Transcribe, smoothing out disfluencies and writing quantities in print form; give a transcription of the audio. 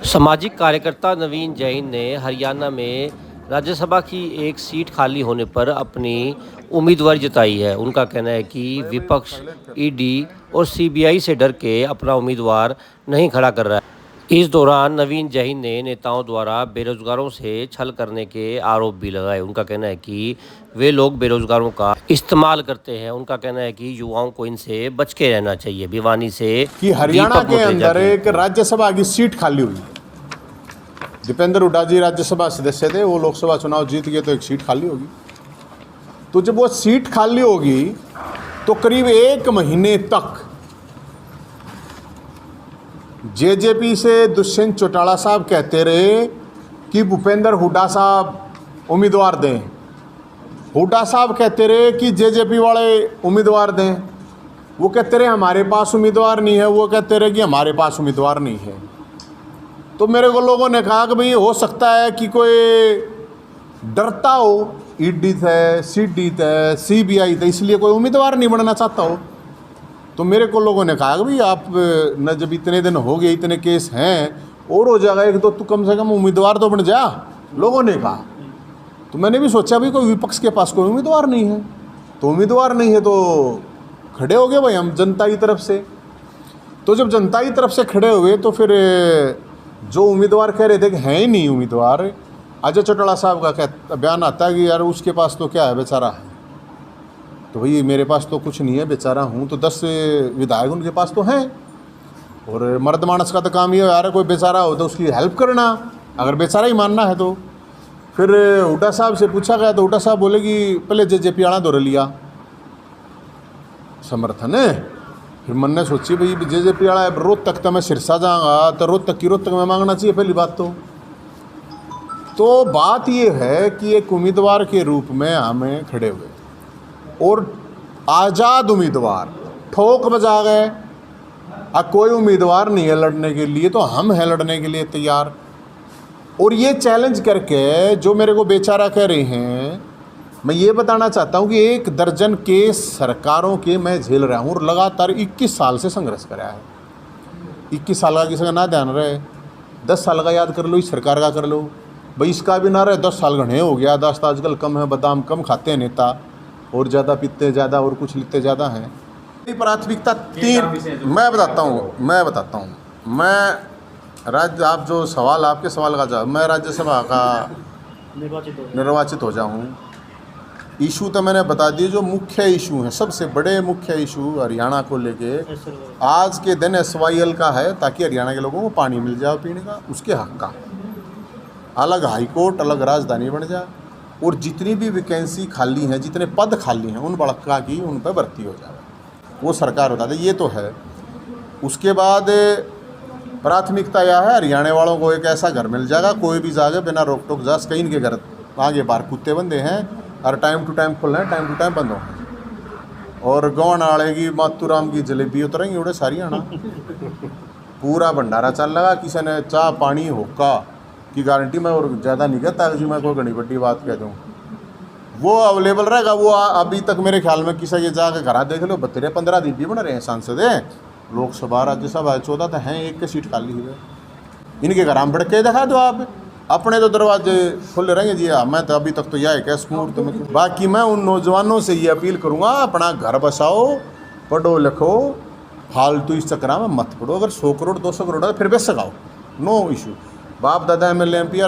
सामाजिक कार्यकर्ता नवीन जैन ने हरियाणा में राज्यसभा की एक सीट खाली होने पर अपनी उम्मीदवारी जताई है। उनका कहना है कि विपक्ष ईडी और सीबीआई से डर के अपना उम्मीदवार नहीं खड़ा कर रहा है। इस दौरान नवीन जैन ने नेताओं द्वारा बेरोजगारों से छल करने के आरोप भी लगाए। उनका कहना है कि वे लोग बेरोजगारों का इस्तेमाल करते हैं। उनका कहना है कि युवाओं को इनसे बच के रहना चाहिए। भिवानी से कि हरियाणा के अंदर एक राज्यसभा की सीट खाली हुई। दीपेंद्र हुड्डा जी राज्यसभा सदस्य थे, वो लोकसभा चुनाव जीत गए तो एक सीट खाली होगी। तो जब वो सीट खाली होगी तो करीब एक महीने तक जेजेपी से दुष्यंत चौटाला साहब कहते रहे कि भूपेंद्र हुड्डा साहब उम्मीदवार दें। हुड्डा साहब कहते रहे कि जेजेपी वाले उम्मीदवार दें। वो कहते रहे हमारे पास उम्मीदवार नहीं है, वो कहते रहे कि हमारे पास उम्मीदवार नहीं है। तो मेरे को लोगों ने कहा कि भाई हो सकता है कि कोई डरता हो ईडी है, सीडी है, सीबीआई है, इसलिए कोई उम्मीदवार नहीं बनना चाहता हो। तो मेरे को लोगों ने कहा कि भाई आप न जब इतने दिन हो गए, इतने केस हैं और हो जाएगा एक तो तू कम से कम उम्मीदवार तो बन जा, लोगों ने कहा। तो मैंने भी सोचा भाई कोई विपक्ष के पास कोई उम्मीदवार नहीं है, तो उम्मीदवार नहीं है तो खड़े हो गए भाई हम जनता की तरफ से। तो जब जनता की तरफ से खड़े हुए तो फिर जो उम्मीदवार कह रहे थे कि हैं ही नहीं उम्मीदवार, अजय चौटाला साहब का बयान आता है कि यार उसके पास तो क्या है बेचारा है। तो भाई मेरे पास तो कुछ नहीं है, बेचारा हूँ तो 10 विधायक उनके पास तो हैं। और मर्द मानस का तो काम ये यार कोई बेचारा हो तो उसकी हेल्प करना, अगर बेचारा ही मानना है तो। फिर हुड्डा साहब से पूछा गया तो हुड्डा साहब बोले कि पहले जेजेपी आना दौड़ लिया समर्थन है। फिर मन ने सोची भाई जेजेपी वाला रोहतक तो मैं सिरसा जाऊँगा तो रोहतक में मांगना चाहिए पहली बात तो बात ये है कि एक उम्मीदवार के रूप में हमें खड़े हुए और आज़ाद उम्मीदवार ठोक बजा गए। अब कोई उम्मीदवार नहीं है लड़ने के लिए तो हम हैं लड़ने के लिए तैयार। और ये चैलेंज करके जो मेरे को बेचारा कह रहे हैं, मैं ये बताना चाहता हूँ कि 1 दर्जन केस सरकारों के मैं झेल रहा हूँ और लगातार 21 साल से संघर्ष कराया है। 21 साल का किसी का ना ध्यान रहे, 10 साल का याद कर लो, इस सरकार का कर लो भाई, इसका भी ना रहे 10 साल घने हो गया। 10 आजकल कम है, बादाम कम खाते हैं नेता और ज़्यादा पीते ज़्यादा और कुछ लिखते ज़्यादा हैं। मेरी प्राथमिकता 3 मैं बताता हूँ आप जो सवाल आपके सवाल का जवाब, मैं राज्यसभा का निर्वाचित हो जाऊँ। इशू तो मैंने बता दिए जो मुख्य इशू हैं, सबसे बड़े मुख्य इशू हरियाणा को लेके आज के दिन SYL का है, ताकि हरियाणा के लोगों को पानी मिल जाए पीने का, उसके हक का अलग हाई कोर्ट, अलग राजधानी बन जाए और जितनी भी वैकेंसी खाली हैं, जितने पद खाली हैं, उन बड़का की उन पर भर्ती हो जाए, वो सरकार बता दे। ये तो है। उसके बाद प्राथमिकता यह है हरियाणा वालों को एक ऐसा घर मिल जाएगा, कोई भी जागे बिना रोक टोक जा कहीं इनके घर आगे बाहर कुत्ते बंदे हैं और टाइम टू टाइम खुल रहे हैं, टाइम टू टाइम बंद हो। और गौन आड़े की मातूराम की जलेबी उतरेंगी उड़े सारी आना पूरा भंडारा चल लगा। किसी ने चाह पानी होका की गारंटी में और ज़्यादा नहीं कहता कि मैं कोई घनी बड़ी बात कह दूँ, वो अवेलेबल रहेगा। वो अभी तक मेरे ख्याल में किसी के जाके घर देख लो 12-15 दिन भी बन रहे हैं सांसद हैं, लोकसभा राज्यसभा 14 तो हैं, एक के सीट खाली हुए। इनके घर हम भड़के दिखा दो आप, अपने तो दरवाजे खुले रहेंगे जी। मैं तो अभी तक तो यह है कैस मुहूर्त में। बाकी मैं उन नौजवानों से ये अपील करूँगा, अपना घर बसाओ, पढ़ो लिखो, फालतू इस चक्कर में मत पड़ो। अगर 100 करोड़ 200 करोड़ है फिर बेच सकाओ, नो इशू। बाप दादा MLA MP